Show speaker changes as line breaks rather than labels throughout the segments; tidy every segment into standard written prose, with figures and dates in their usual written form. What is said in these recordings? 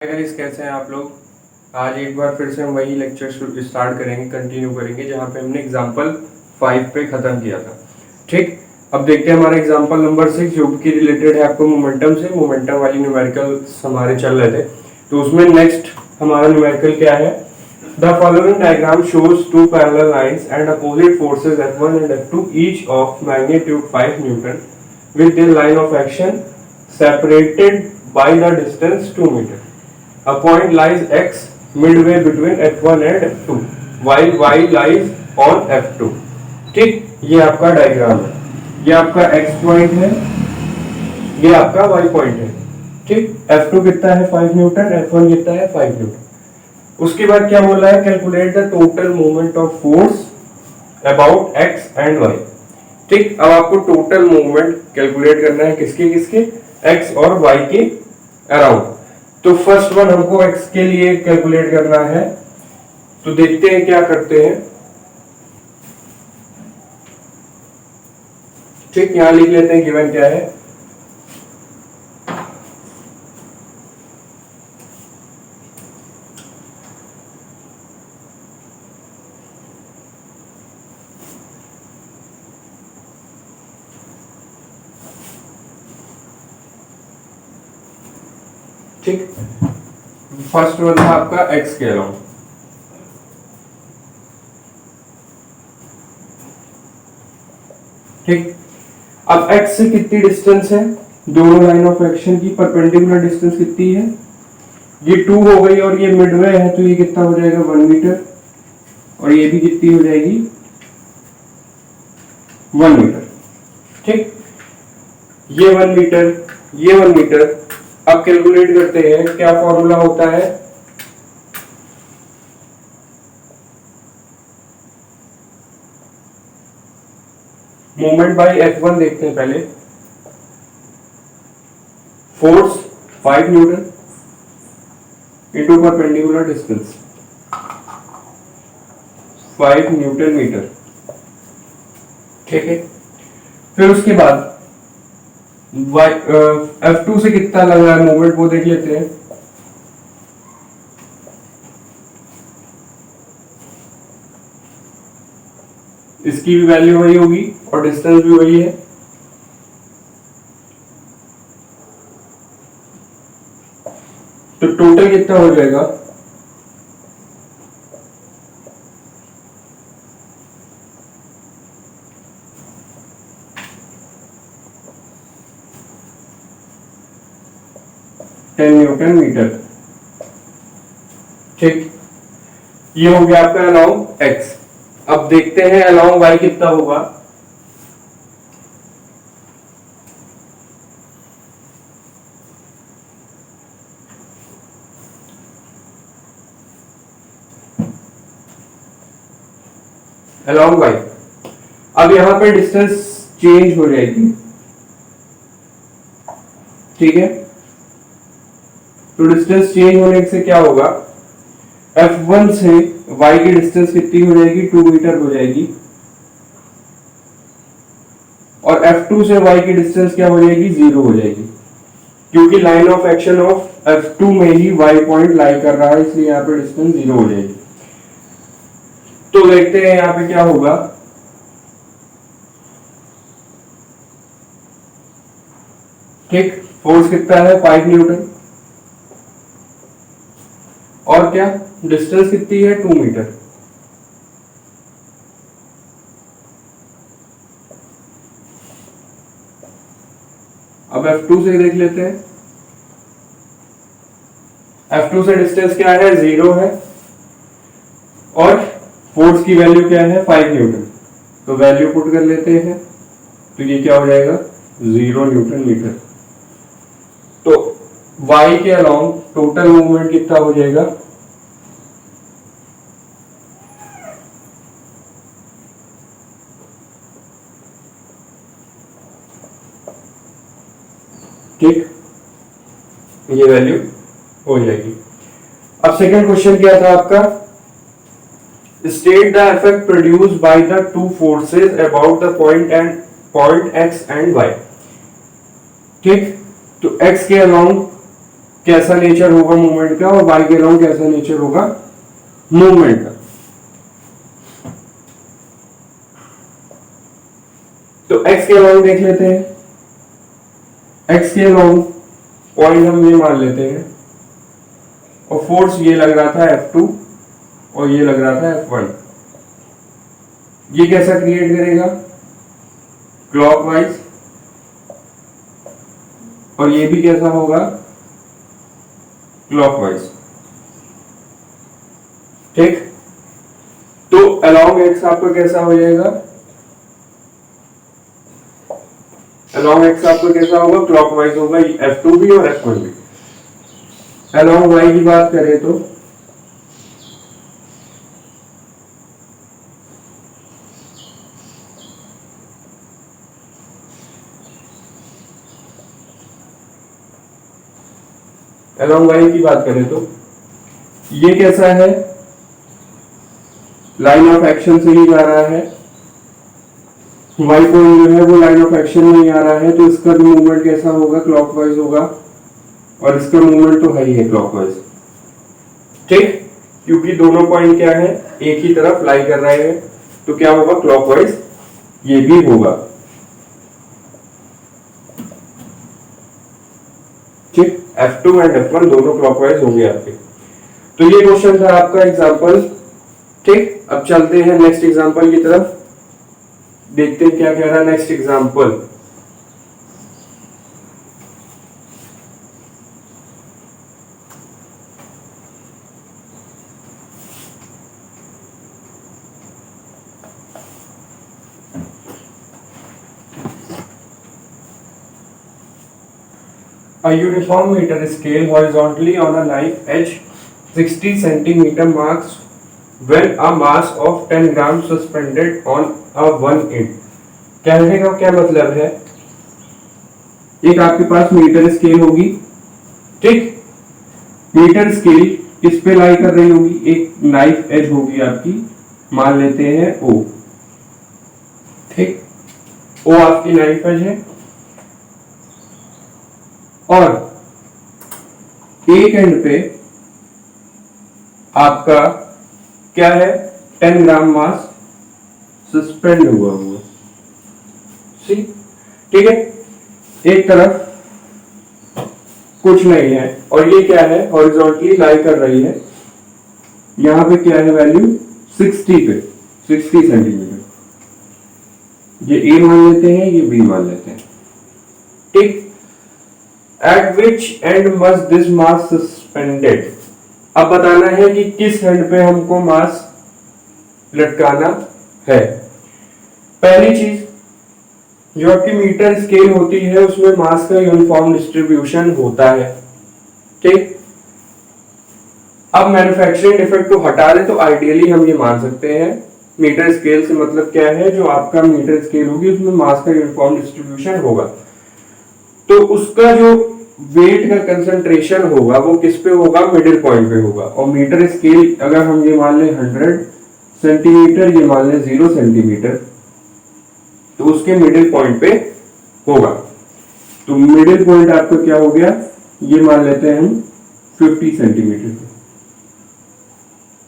Hi guys, कैसे हैं आप लोग। आज एक बार फिर से हम वही लेक्चर स्टार्ट करेंगे, कंटिन्यू करेंगे जहाँ पे हमने एग्जांपल 5 पे ख़त्म किया था। ठीक, अब देखते हैं हमारा एग्जांपल नंबर 6 जो कि रिलेटेड है आपको मोमेंटम से। मोमेंटम वाली न्यूमेरिकल्स हमारे चल रहे थे, तो उसमें नेक्स्ट हमारा न्यूमेरिकल क्या है। The following diagram shows two parallel lines and opposite forces F1 and F2 each of magnitude 5 Newton with their line of action separated by the distance 2 meter. A point lies x midway between F1 and F2 while y lies on F2. ठीक, ये आपका diagram है। ये आपका x point है, ये आपका y point है। ठीक, F2 कितना है 5 न्यूटन, F1 कितना है 5 न्यूटन। उसके बाद क्या बोला है, calculate the total movement of force about x and y। ठीक, अब आपको टोटल मूवमेंट कैलकुलेट करना है किसके किसके, x और y के अराउंड। तो फर्स्ट वन हमको x के लिए कैलकुलेट करना है, तो देखते हैं क्या करते हैं। ठीक, यहां लिख लेते हैं गिवन क्या है। ठीक, फर्स्ट वन था आपका x के अराउंड। ठीक, अब x से कितनी डिस्टेंस है, दोनों लाइन ऑफ एक्शन की परपेंडिकुलर डिस्टेंस कितनी है, ये 2 हो गई और ये मिडवे है, तो ये कितना हो जाएगा 1 मीटर, और ये भी कितनी हो जाएगी 1 मीटर। ठीक, ये 1 मीटर, ये 1 मीटर। अब कैलकुलेट करते हैं, क्या फॉर्मूला होता है, मोमेंट बाय F1 देखते हैं पहले। Force 5 newton into perpendicular distance 5 newton metre. ठीक है, फिर उसके बाद F2 से कितना लग रहा है मोमेंट वो देख लेते हैं। इसकी भी वैल्यू वही होगी और डिस्टेंस भी वही है। तो टोटल कितना हो जाएगा, न्यूटन मीटर। ठीक, ये हो गया आपका अलाउंग x। अब देखते हैं अलाउंग y कितना होगा। अलाउंग y, अब यहां पे डिस्टेंस चेंज हो जाएगी। ठीक है, तो डिस्टेंस चेंज होने से क्या होगा, F1 से y की डिस्टेंस कितनी हो जाएगी 2 मीटर हो जाएगी, और F2 से y की डिस्टेंस क्या हो जाएगी 0 हो जाएगी, क्योंकि line of action of F2 में ही y पॉइंट लाई कर रहा है, इसलिए यहाँ पे डिस्टेंस 0 हो जाएगी। तो देखते हैं यहाँ पे क्या होगा। ठीक, फोर्स कितना है 5 न्यूटन, और क्या डिस्टेंस कितनी है 2 मीटर। अब F2 से देख लेते हैं। F2 से डिस्टेंस क्या है 0 है, और फोर्स की वैल्यू क्या है 5 न्यूटन, तो वैल्यू पुट कर लेते हैं, तो ये क्या हो जाएगा 0 न्यूटन मीटर। तो y के अलाउंग टोटल मूवमेंट कितना हो जाएगा, ठीक, ये वैल्यू हो जाएगी। अब सेकंड क्वेश्चन क्या था आपका, state the effect produced by the two forces about the point x and y। ठीक, तो x के अलाउंग कैसा नेचर होगा मूवमेंट का और वाई के अलाउंग कैसा नेचर होगा मूवमेंट का। तो एक्स के अलाउंग देख लेते हैं। एक्स के अलाउंग पॉइंट हम ये मान लेते हैं और फोर्स ये लग रहा था F2 और ये लग रहा था F1। ये कैसा क्रिएट करेगा क्लॉकवाइज और ये भी कैसा होगा क्लॉकवाइज। ठीक, तो अलोंग एक्स आपका कैसा हो जाएगा, अलोंग एक्स आपका कैसा होगा क्लॉकवाइज होगा, F2 भी और F1 भी। अलोंग वाई की बात करें तो अलोंग वाई की बात करें तो ये कैसा है, लाइन ऑफ एक्शन से ही जा रहा है, वाई पॉइंट जो है वो लाइन ऑफ एक्शन में ही आ रहा है, तो इसका भी मूवमेंट कैसा होगा क्लॉकवाइज होगा और इसका मूवमेंट तो है ही है क्लॉकवाइज। ठीक, क्योंकि दोनों पॉइंट क्या है एक ही तरफ लाई कर रहे हैं, तो क्या होगा क्लॉकवाइज ये भी होगा। ठीक, F2 एंड F1 दोनों क्लॉकवाइज होंगे आपके। तो ये क्वेश्चन था आपका एग्जांपल। ठीक, अब चलते हैं नेक्स्ट एग्जांपल की तरफ, देखते हैं क्या कह रहा है next example. A uniform meter scale horizontally on a knife edge 60 cm marks when a mass of 10 grams suspended on a one end। कहने का क्या मतलब है, एक आपके पास मीटर स्केल होगी। ठीक, मीटर स्केल किस पे लाई कर रही होगी, एक नाइफ एज होगी आपकी, मान लेते हैं O। ठीक, O आपकी नाइफ एज है और एक एंड पे आपका क्या है 10 ग्राम मास सस्पेंड हुआ हुआ। ठीक है, एक तरफ कुछ नहीं है और ये क्या है हॉरिजॉन्टली लाई कर रही है, यहां पे क्या है वैल्यू 60 पे 60 सेंटीमीटर, ये A मान लेते हैं ये B मान लेते हैं। ठीक, eight which and must this mass suspended, अब बताना है कि किस एंड पे हमको मास लटकाना है। पहली चीज जो आपकी मीटर स्केल होती है उसमें मास का यूनिफॉर्म डिस्ट्रीब्यूशन होता है। ठीक, अब मैन्युफैक्चरिंग डिफेक्ट को हटा दे तो आइडियली हम ये मान सकते हैं मीटर स्केल से मतलब क्या है, जो आपका मीटर स्केल होगी उसमें मास का यूनिफॉर्म डिस्ट्रीब्यूशन होगा, तो उसका जो वेट का कंसंट्रेशन होगा वो किस पे होगा मिडिल पॉइंट पे होगा। और मीटर स्केल अगर हम ये मान लें 100 सेंटीमीटर, ये मान लें 0 सेंटीमीटर, तो उसके मिडिल पॉइंट पे होगा। तो मिडिल पॉइंट आपका क्या हो गया, ये मान लेते हैं हम 50 सेंटीमीटर।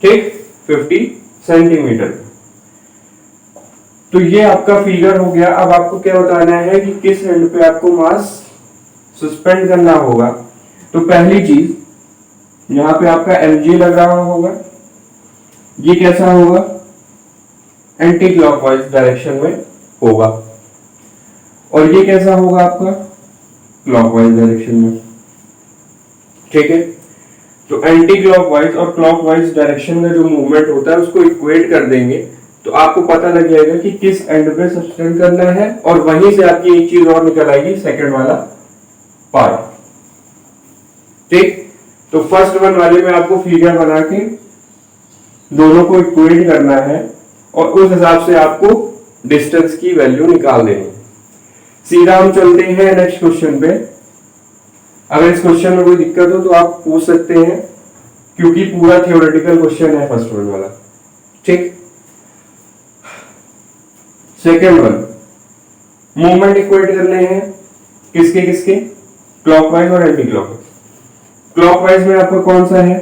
ठीक, 50 सेंटीमीटर। तो ये आपका फिगर हो गया। अब आपको क्या बताना है कि किस एंड पे आपको मास सस्पेंड करना होगा। तो पहली चीज यहां पे आपका mg लग रहा होगा, ये कैसा होगा एंटी क्लॉकवाइज डायरेक्शन में होगा और ये कैसा होगा आपका क्लॉकवाइज डायरेक्शन में। ठीक है, तो एंटी क्लॉकवाइज और क्लॉकवाइज डायरेक्शन का जो मूवमेंट होता है उसको इक्वेट कर देंगे तो आपको पता लग जाएगा कि किस एंड पे सस्पेंड करना है और वहीं से आपकी एक चीज और निकल आएगी, सेकंड वाला पार्ट। ठीक, तो फर्स्ट वन वाले में आपको फिगर बना के दोनों को इक्वेट करना है और उस हिसाब से आपको डिस्टेंस की वैल्यू निकाल देनी है। सीधा हम चलते हैं नेक्स्ट क्वेश्चन पे। अगर इस क्वेश्चन में कोई दिक्कत हो तो आप पूछ सकते हैं क्योंकि पूरा थ्योरेटिकल क्वेश्चन है फर्स्ट वन वाला। ठीक, सेकेंड वन मूवमेंट इक्वेट करने हैं किसके किसके, क्लॉकवाइज और एंटी क्लॉकवाइज। क्लॉकवाइज में आपका कौन सा है,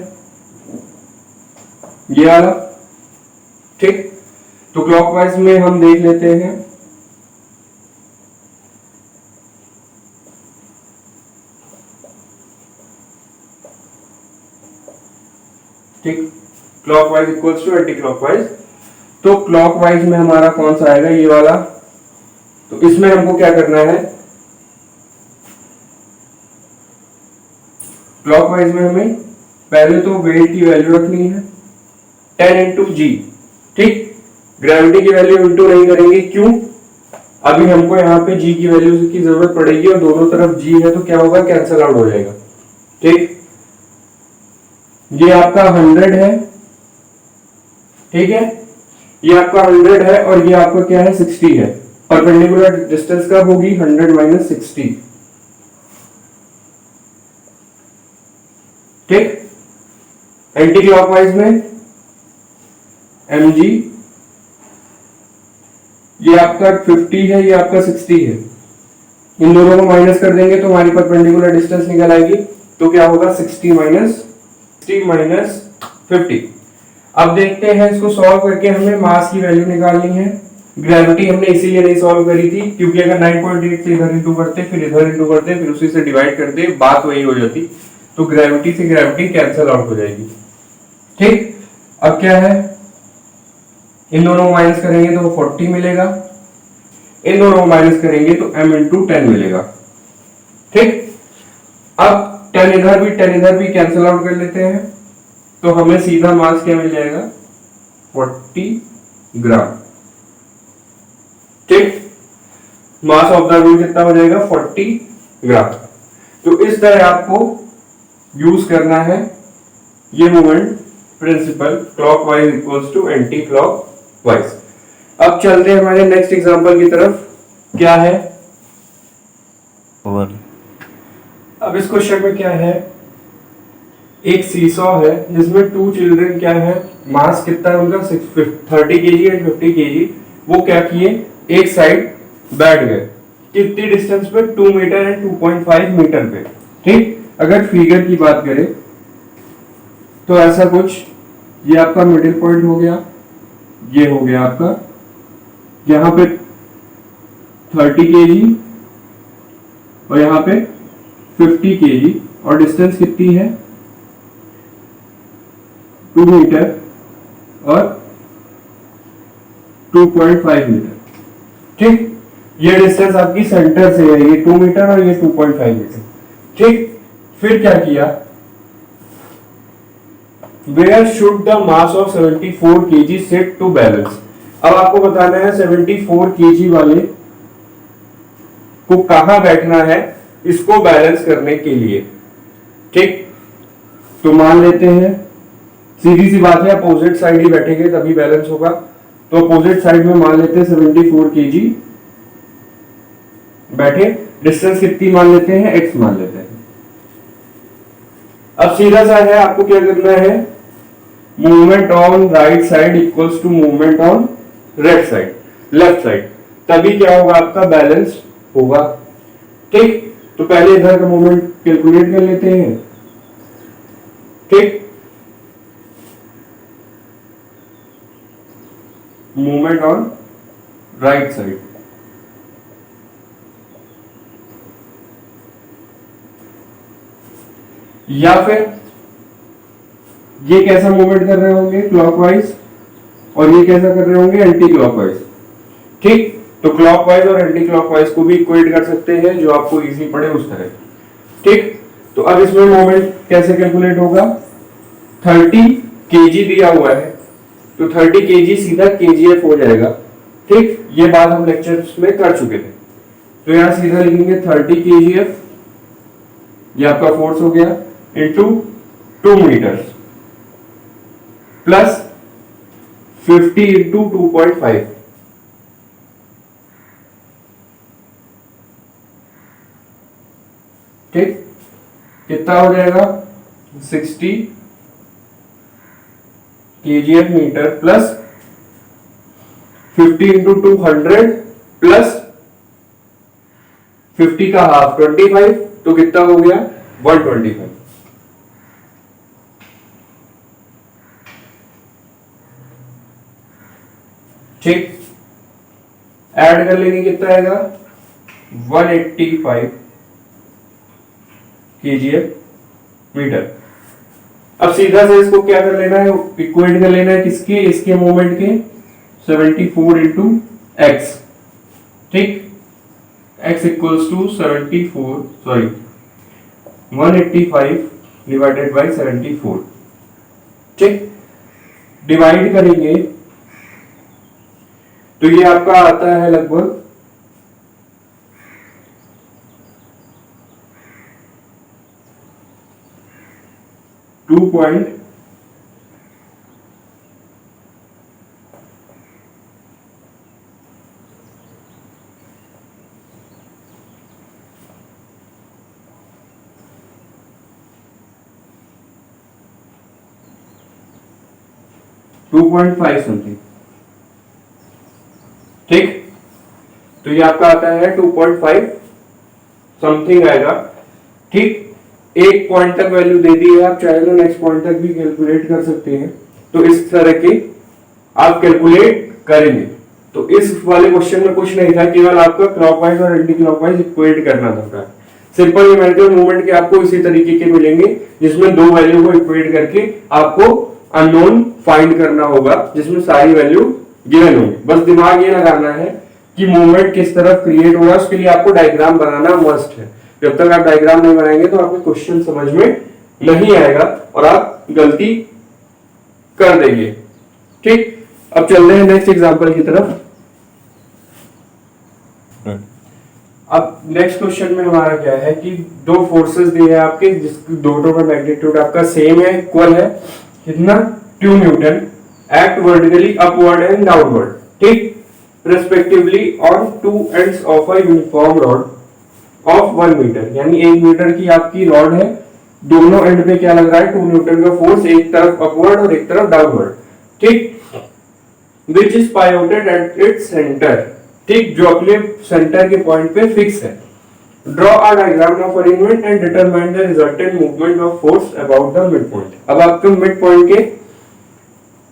ये वाला। ठीक, तो क्लॉकवाइज में हम देख लेते हैं। ठीक, clockwise equals to anti clockwise. तो क्लॉकवाइज में हमारा कौन सा आएगा, ये वाला। तो इसमें हमको क्या करना है, क्लॉकवाइज में हमें पहले तो वेट की वैल्यू रखनी है 10 इंटू जी। ठीक, ग्रेविटी की वैल्यू इंटू नहीं करेंगे, क्यों, अभी हमको यहाँ पे जी की वैल्यू की जरूरत पड़ेगी और दोनों तरफ जी है तो क्या होगा, कैंसल आउट हो जाएगा। ठीक, ये आपका 100 है, ठीक है, ये आपका 100 है और ये आपका क्या है, 60 है। परपेंडिकुलर डिस्टेंस कब होगी, 100 माइनस 60। ठीक, एंटी क्लॉकवाइज में mg, ये आपका 50 है, ये आपका 60 है। इन दोनों को माइनस कर देंगे तो हमारी परपेंडिकुलर डिस्टेंस निकल आएगी। तो क्या होगा, 60 माइनस 50। अब देखते हैं इसको सॉल्व करके हमें मास की वैल्यू निकालनी है। ग्रेविटी हमने इसीलिए नहीं सॉल्व करी थी क्योंकि अगर 9.8 से इधर इंटू करते, फिर इधर इंटू करते, फिर उसी से डिवाइड करते, बात वही हो जाती। तो ग्रेविटी से ग्रेविटी कैंसिल आउट हो जाएगी। ठीक, अब क्या है, इन दोनों को माइनस करेंगे तो 40 मिलेगा, इन दोनों को माइनस करेंगे तो m इंटू 10 मिलेगा। ठीक, अब 10 इधर भी कैंसिल आउट कर लेते हैं तो हमें सीधा मास क्या मिल जाएगा, 40 ग्राम। ठीक, मास ऑफ द व्हील कितना हो जाएगा, 40 ग्राम। तो इस तरह आपको यूज करना है ये movement principle, clockwise equals to anti clockwise. अब चलते हैं हमारे नेक्स्ट एग्जांपल की तरफ। क्या है, अब इस क्वेश्चन में क्या है, एक सीसॉ है जिसमें 2 चिल्ड्रन क्या है, मास कितना है उनका 30 केजी एंड 50 केजी। वो क्या किए, एक साइड बैठ गए, कितनी डिस्टेंस पे, 2 मीटर एंड 2.5 मीटर पे। ठीक, अगर फिगर की बात करें तो ऐसा कुछ, ये आपका मिडिल पॉइंट हो गया, ये हो गया आपका, यहां पे 30 केजी और यहां पे 50 केजी और डिस्टेंस कितनी है, 2 मीटर और 2.5 मीटर। ठीक, ये डिस्टेंस आपकी सेंटर से है, ये 2 मीटर और ये 2.5 मीटर। ठीक, फिर क्या किया, where should the mass of 74 KG sit to balance. अब आपको बताना है 74 केजी वाले को कहां बैठना है इसको बैलेंस करने के लिए। ठीक, तो मान लेते हैं, सीधी सी बात है, अपोजिट साइड ही बैठेंगे तभी बैलेंस होगा। तो अपोजिट साइड में मान लेते हैं 74 केजी बैठे, डिस्टेंस कितनी मान लेते हैं, x मान लेते हैं। अब सीधा सा है, आपको क्या करना है, movement on right side equals to movement on left side, तभी क्या होगा, आपका बैलेंस होगा। ठीक, तो पहले इधर का मूवमेंट कैलकुलेट कर लेते हैं। ठीक, मूवमेंट ऑन राइट साइड, या फिर ये कैसा मूवमेंट कर रहे होंगे, क्लॉकवाइज, और ये कैसा कर रहे होंगे, एंटी क्लॉकवाइज। ठीक, तो क्लॉकवाइज और एंटी क्लॉकवाइज को भी इक्वेट कर सकते हैं, जो आपको इजी पड़े उस तरह। ठीक, तो अब इसमें मोमेंट कैसे कैलकुलेट होगा, 30 केजी दिया हुआ है तो 30 केजी सीधा केजीएफ हो जाएगा। ठीक, ये बात हम लेक्चर्स में कर चुके थे। तो यहां सीधा लिखेंगे 30 केजीएफ, ये आपका फोर्स हो गया, इंटू 2 मीटर प्लस 50 इंटू 2.5। ठीक, कितना हो जाएगा, 60 KGF metre plus 50 into 200 plus 50 का हाफ 25, तो कितना हो गया, 125। ठीक, ऐड कर लेंगे कितना आएगा 185 kgf मीटर। अब सीधा से इसको क्या कर लेना है, इक्वेट कर लेना है किसके, इसके मोमेंट के 74 इंटू एक्स। ठीक, x equals to 185 divided by 74। ठीक, डिवाइड करेंगे तो ये आपका आता है लगभग 2.5 समथिंग। ठीक, तो ये आपका आता है 2.5 समथिंग आएगा। ठीक, एक पॉइंट तक वैल्यू दे दी है, आप चाहे तो नेक्स्ट पॉइंट तक भी कैलकुलेट कर सकते हैं। तो इस तरह के आप कैलकुलेट करेंगे। तो इस वाले क्वेश्चन में कुछ नहीं था, केवल आपका क्लॉकवाइज और एंटी क्लॉकवाइज इक्वेट करना था। सिंपल न्यूमेरिकल मूवमेंट के आपको इसी तरीके के मिलेंगे, जिसमें दो वैल्यू को इक्वेट करके आपको अननोन फाइंड करना होगा, जिसमें सारी वैल्यू गिवन होंगी। बस दिमाग ये लगाना है कि मूवमेंट किस तरफ क्रिएट होगा, उसके लिए आपको डायग्राम बनाना मस्ट है। जब तक आप डायग्राम नहीं बनाएंगे तो आपको क्वेश्चन समझ में नहीं आएगा और आप गलती कर देंगे। ठीक, अब चलते हैं नेक्स्ट एग्जांपल की तरफ। अब नेक्स्ट क्वेश्चन में हमारा क्या है कि दो फोर्सेस दिए हैं आपके, जिसकी दोनों का मैग्नीट्यूड आपका सेम है, इक्वल है। कितना, 2 newton, act vertically upward and downward. ठीक, respectively on two ends of a uniform rod of 1 metre, यानी 1 मीटर की आपकी रॉड है, दोनों एंड पे क्या लग रहा है 2 न्यूटन का फोर्स, एक तरफ अपवर्ड और एक तरफ डाउनवर्ड। ठीक, which is pivoted at its centre. ठीक, जो अपने सेंटर के पॉइंट पे फिक्स है। Draw a diagram of arrangement and determine the resultant movement of force about the mid point. अब आपको मिड पॉइंट के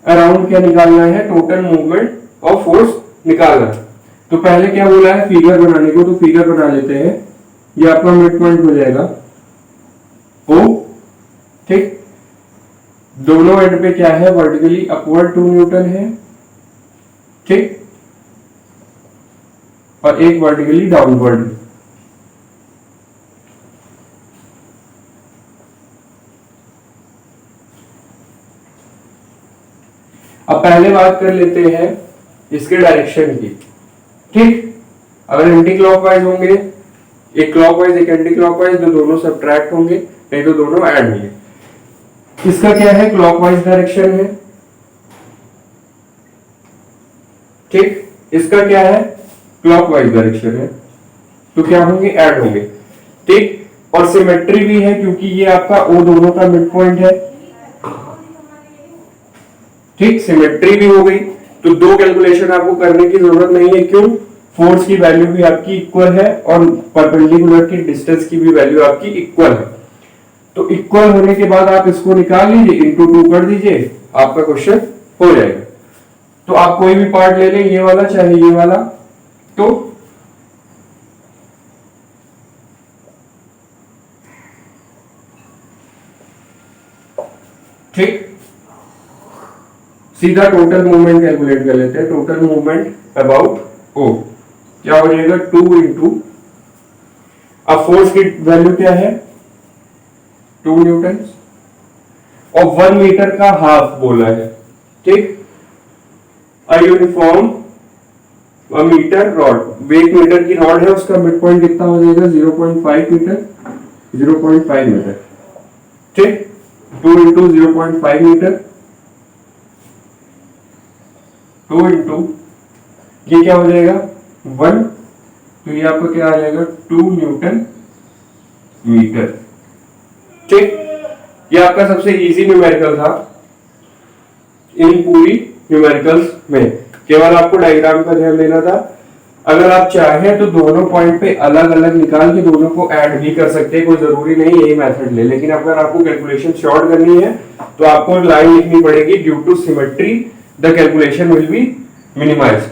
अराउंड क्या निकालना है, टोटल मूवमेंट ऑफ फोर्स निकालना है। तो पहले क्या बोला है फिगर बनाने को, तो फिगर बना लेते हैं। ये आपका मिड पॉइंट हो जाएगा O। ठीक, दोनों एंड पे क्या है, वर्टिकली अपवर्ड 2 न्यूटन है। ठीक, और एक वर्टिकली डाउनवर्ड। अब पहले बात कर लेते हैं इसके डायरेक्शन की। ठीक, अगर एंटी क्लॉकवाइज होंगे, एक क्लॉकवाइज एक एंटी क्लॉकवाइज, तो दोनों सब्ट्रैक्ट होंगे, नहीं तो दोनों ऐड होंगे। इसका क्या है, क्लॉकवाइज डायरेक्शन है। ठीक, इसका क्या है, क्लॉकवाइज डायरेक्शन है, तो क्या होंगे, ऐड होंगे। ठीक, और सिमेट्री भी है क्योंकि ये आपका O दोनों का मिड पॉइंट है। ठीक, सिमेट्री भी हो गई, तो दो कैलकुलेशन आपको करने की जरूरत नहीं है। क्यों, फोर्स की वैल्यू भी आपकी इक्वल है और परपेंडिकुलर की डिस्टेंस की भी वैल्यू आपकी इक्वल है। तो इक्वल होने के बाद आप इसको निकाल लीजिए, इंटू 2 कर दीजिए, आपका क्वेश्चन हो जाएगा। तो आप कोई भी पार्ट ले लें, ये वाला चाहे ये वाला। तो ठीक, सीधा टोटल मूवमेंट कैलकुलेट कर लेते हैं। टोटल मूवमेंट अबाउट O क्या हो जाएगा, 2 इंटू, अब फोर्स की वैल्यू क्या है 2 न्यूटन और 1 मीटर का हाफ बोला है। ठीक, a uniform a metre rod, 1 metre की रॉड है, उसका मिड पॉइंट कितना हो जाएगा 0.5 मीटर, 0.5 मीटर। ठीक, 2 इंटू 0.5 मीटर, 2 इंटू ये क्या हो जाएगा 1, तो ये आपका क्या आ जाएगा 2 न्यूटन मीटर। ठीक, ये आपका सबसे इजी न्यूमेरिकल था इन पूरी न्यूमेरिकल्स में, केवल आपको डायग्राम का ध्यान देना था। अगर आप चाहें तो दोनों पॉइंट पे अलग अलग निकाल के दोनों को ऐड भी कर सकते हैं, कोई जरूरी नहीं यही मेथड ले। लेकिन अगर आपको कैलकुलेशन शॉर्ट करनी है तो आपको लाइन लिखनी पड़ेगी, due to symmetry the calculation will be minimise.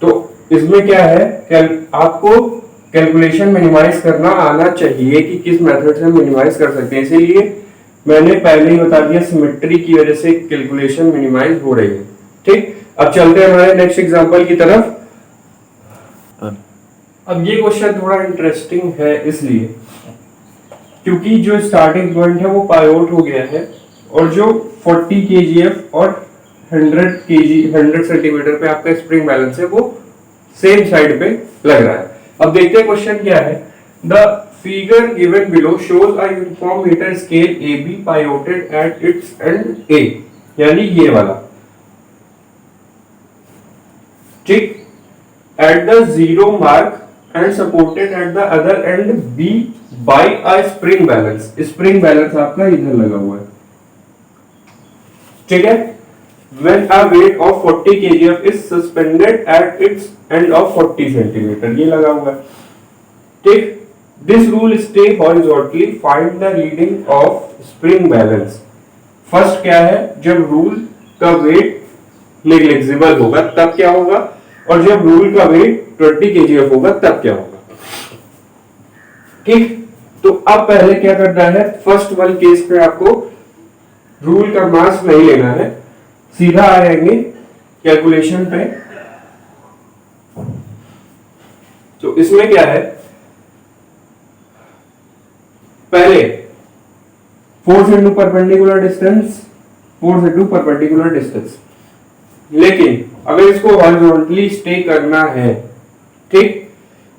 तो इसमें क्या है, आपको कैलकुलेशन मिनिमाइज करना आना चाहिए कि किस मेथड से हम मिनिमाइज कर सकते हैं। इसीलिए मैंने पहले ही बता दिया, सिमेट्री की वजह से कैलकुलेशन मिनिमाइज हो रही है। ठीक, अब चलते हैं हमारे नेक्स्ट एग्जांपल की तरफ। अब ये क्वेश्चन थोड़ा इंटरेस्टिंग है इसलिए क्योंकि जो स्टार्टिंग पॉइंट है वो पाइवोट हो गया है और जो 40 kgf और 100 सेंटीमीटर पे आपका स्प्रिंग बैलेंस है वो सेम साइड पे लग रहा है। अब देखते हैं क्वेश्चन क्या है। The figure given below shows a uniform metre scale A B pivoted at its end A, यानी ये वाला। ठीक, at the zero mark and supported at the other end B by a spring balance. Spring balance आपका इधर लगा हुआ है। ठीक है, when a weight of 40 kgf is suspended at its end of 40 centimeter, ये लगा हुआ है। ठीक, this rule stay horizontally, find the reading of spring balance। First क्या है, जब रूल का वेट नेग्लिजिबल होगा तब क्या होगा, और जब रूल का वेट 20 kgf होगा तब क्या होगा। ठीक, तो अब पहले क्या करना है, फर्स्ट वाले केस पे आपको रूल का मास नहीं लेना है, सीधा आ जाएंगे कैलकुलेशन पे। तो इसमें क्या है, पहले force into perpendicular distance, force into perpendicular distance. लेकिन अगर इसको हॉरिजॉन्टली स्टे करना है, ठीक,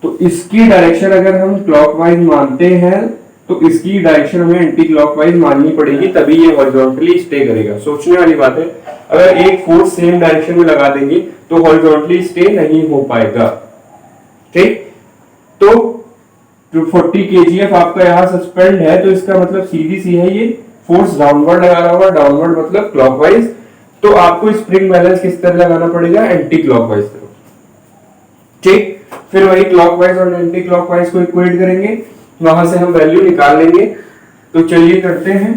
तो इसकी डायरेक्शन अगर हम क्लॉकवाइज मानते हैं तो इसकी डायरेक्शन हमें एंटी क्लॉकवाइज माननी पड़ेगी, तभी ये हॉरिजॉन्टली स्टे करेगा। सोचने वाली बात है, अगर एक फोर्स सेम डायरेक्शन में लगा देंगे तो हॉरिजॉन्टली स्टे नहीं हो पाएगा। ठीक, तो जो 40 kgf आपका यहाँ सस्पेंड है तो इसका मतलब सीधी सी है, ये फोर्स डाउनवर्ड लगा रहा होगा, डाउनवर्ड मतलब क्लॉकवाइज। तो आपको स्प्रिंग बैलेंस किस तरह लगाना पड़ेगा, एंटी क्लॉकवाइज तरफ। ठीक, फिर वही क्लॉकवाइज और एंटी क्लॉकवाइज को इक्वेट करेंगे, वहां से हम वैल्यू निकाल लेंगे। तो चलिए करते हैं,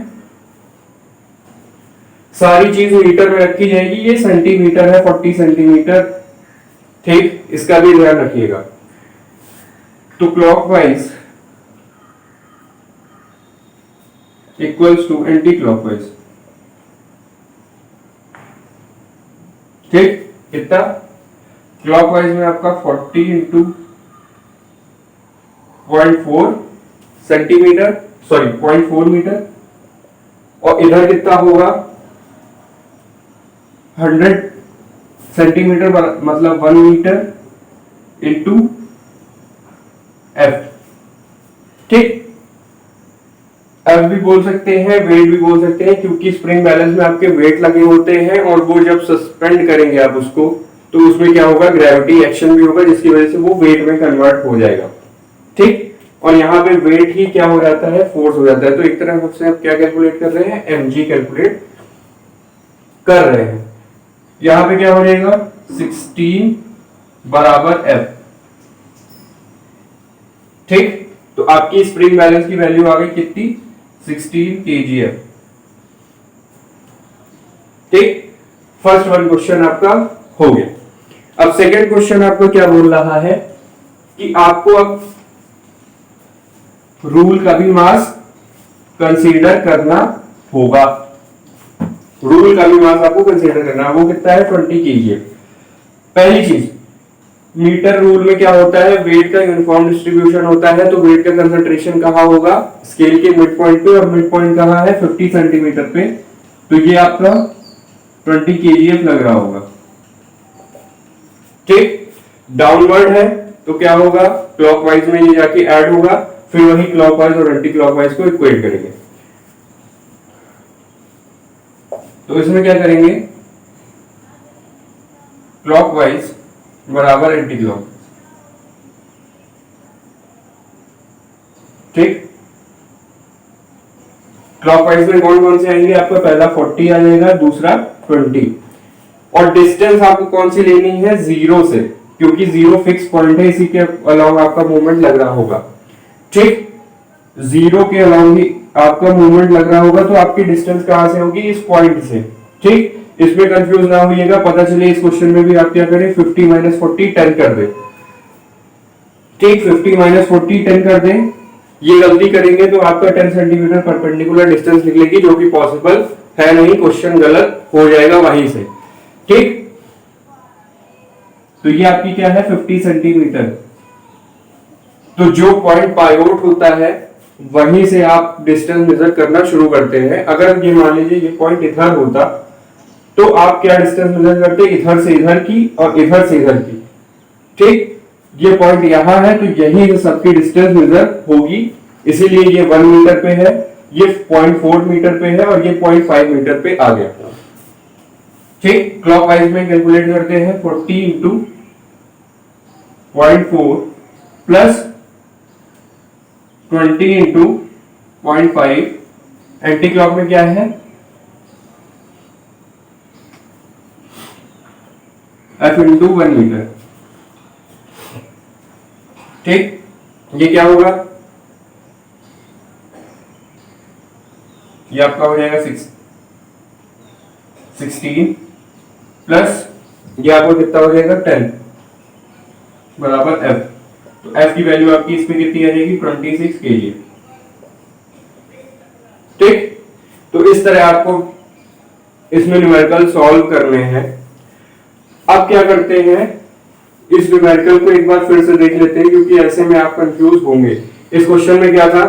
सारी चीज मीटर में रखी जाएगी, ये सेंटीमीटर है 40 सेंटीमीटर। ठीक, इसका भी ध्यान रखिएगा। तो clockwise equals to anti clockwise. ठीक, कितना, क्लॉकवाइज में आपका 40 इंटू 0.4 सेंटीमीटर, सॉरी 0.4 मीटर, और इधर कितना होगा 100 सेंटीमीटर मतलब 1 मीटर इंटू एफ। ठीक, एफ भी बोल सकते हैं, वेट भी बोल सकते हैं, क्योंकि स्प्रिंग बैलेंस में आपके वेट लगे होते हैं और वो जब सस्पेंड करेंगे आप उसको तो उसमें क्या होगा, ग्रेविटी एक्शन भी होगा, जिसकी वजह से वो वेट में कन्वर्ट हो जाएगा। ठीक, और यहाँ पे वेट ही क्या हो जाता है, फोर्स हो जाता है। तो एक तरह से आप क्या कैलकुलेट कर रहे हैं, mg कैलकुलेट कर रहे हैं। यहाँ पे क्या हो जाएगा, 16 बराबर f। ठीक, तो आपकी स्प्रिंग बैलेंस की वैल्यू आ गई कितनी, 16 kgf। ठीक, फर्स्ट वन क्वेश्चन आपका हो गया। अब सेकंड क्वेश्चन आपको क्या बोल रहा है कि आपको अब रूल का भी मास कंसीडर करना होगा। रूल का भी मास आपको कंसीडर करना है, वो कितना है 20 kg। पहली चीज, मीटर रूल में क्या होता है, वेट का यूनिफॉर्म डिस्ट्रीब्यूशन होता है, तो वेट का कंसंट्रेशन कहाँ होगा, स्केल के मिड पॉइंट पे, और मिड पॉइंट कहाँ है 50 सेंटीमीटर पे। तो ये आपका 20 kg लग रहा होगा। ठीक, डाउनवर्ड है तो क्या होगा, क्लॉकवाइज में ये जाके ऐड होगा, फिर वही क्लॉकवाइज और एंटी क्लॉकवाइज को इक्वेट करेंगे। तो इसमें क्या करेंगे, क्लॉकवाइज बराबर एंटी क्लॉकवाइज। ठीक, क्लॉकवाइज में कौन कौन से आएंगे, आपका पहला 40 आ जाएगा, दूसरा 20, और डिस्टेंस आपको कौन सी लेनी है, 0 से, क्योंकि 0 फिक्स पॉइंट है, इसी के अलाउंग आपका मूवमेंट लग रहा होगा। ठीक, 0 के अलाउंग ही आपका मूवमेंट लग रहा होगा, तो आपकी डिस्टेंस कहां से होगी, इस पॉइंट से। ठीक, इसमें कंफ्यूज ना होइएगा, पता चले इस क्वेश्चन में भी आप क्या करें 50 माइनस 40 10 कर दें। ठीक, 50 माइनस 40 10 कर दें, ये गलती करेंगे तो आपका 10 सेंटीमीटर परपेंडिकुलर डिस्टेंस निकलेगी, जो कि पॉसिबल है नहीं, क्वेश्चन गलत हो जाएगा वहीं से। ठीक, तो ये आपकी क्या है 50 सेंटीमीटर। तो जो पॉइंट पाइवोट होता है वहीं से आप डिस्टेंस मेजर करना शुरू करते हैं। अगर ये मान लीजिए ये पॉइंट इधर होता तो आप क्या डिस्टेंस मेजर करते, इधर से इधर की और इधर से इधर की। ठीक, ये पॉइंट यहां है तो यही से सबकी डिस्टेंस मेजर होगी, इसीलिए ये 1 मीटर पे है, ये 0.4 मीटर पे है और ये 0.5 मीटर पे आ गया। ठीक, क्लॉकवाइज में कैलकुलेट करते हैं 40 into 0.4 plus 20 into 0.5, anti clock में क्या है F इंटू 1 मीटर। ठीक, ये क्या होगा, ये आपका हो जाएगा 16 प्लस ये आपको कितना हो जाएगा 10 बराबर F। तो F की वैल्यू आपकी इसमें कितनी आ जाएगी 26 kg। ठीक, तो इस तरह आपको इसमें न्यूमेरिकल सॉल्व करने हैं। अब क्या करते हैं, इस न्यूमेरिकल को एक बार फिर से देख लेते हैं, क्योंकि ऐसे में आप कंफ्यूज होंगे। इस क्वेश्चन में क्या था,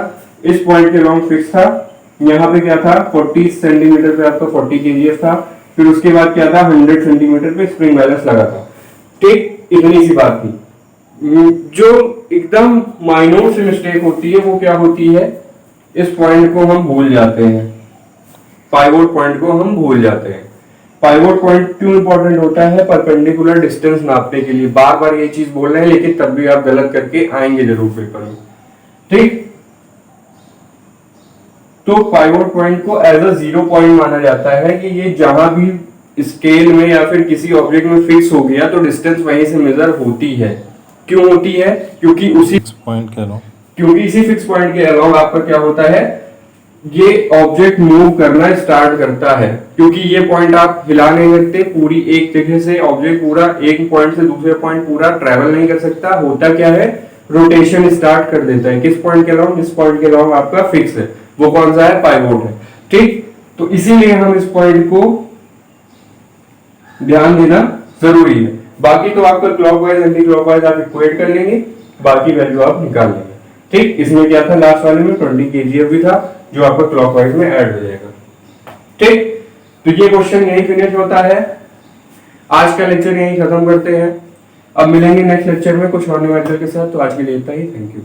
इस पॉइंट के लॉन्ग फिक्स था, यहाँ पे क्या था 40 सेंटीमीटर पे आपका 40 kgf था, फिर उसके बाद क्या था 100 सेंटीमीटर पे स्प्रिंग बैलेंस लगा था। ठीक, इतनी सी बात थी। जो एकदम माइनर सी मिस्टेक होती है वो क्या होती है, इस पॉइंट को हम भूल जाते हैं, पाइवोट पॉइंट को हम भूल जाते हैं। पाइवोट पॉइंट क्यों इंपॉर्टेंट होता है, परपेंडिकुलर डिस्टेंस नापने के लिए। बार बार ये चीज बोल रहे हैं लेकिन तब भी आप गलत करके आएंगे जरूर पेपर में। ठीक, तो पाइवोट पॉइंट को एज अ 0 पॉइंट माना जाता है कि ये जहां भी स्केल में या फिर किसी ऑब्जेक्ट में फिक्स हो गया तो डिस्टेंस वहीं से मेजर होती है। क्यों होती है, क्योंकि उसी
पॉइंट के अलावा,
क्योंकि इसी फिक्स पॉइंट के अलावा आपका क्या होता है, ये ऑब्जेक्ट मूव करना स्टार्ट करता है। क्योंकि ये पॉइंट आप हिला नहीं सकते, पूरी एक जगह से ऑब्जेक्ट पूरा एक पॉइंट से दूसरे पॉइंट पूरा ट्रेवल नहीं कर सकता। होता क्या है, रोटेशन स्टार्ट कर देता है। किस पॉइंट के अलावा, जिस पॉइंट के अलावा आपका फिक्स है, वो कौन सा है, पाइवोट है। ठीक, तो इसीलिए हम इस पॉइंट को ध्यान देना जरूरी है। बाकी तो आपका क्लॉकवाइज एंटी क्लॉकवाइज आप इक्वेट कर लेंगे, बाकी वैल्यू आप निकाल लेंगे। ठीक, इसमें क्या था लास्ट वाले में 20 kgf भी था जो आपका क्लॉकवाइज में ऐड हो जाएगा। ठीक, तो ये क्वेश्चन यही फिनिश होता है। आज का लेक्चर यही खत्म करते हैं। अब मिलेंगे नेक्स्ट लेक्चर में कुछ और न्यूमेरिकल के साथ। तो आज के लिए इतना ही, थैंक यू।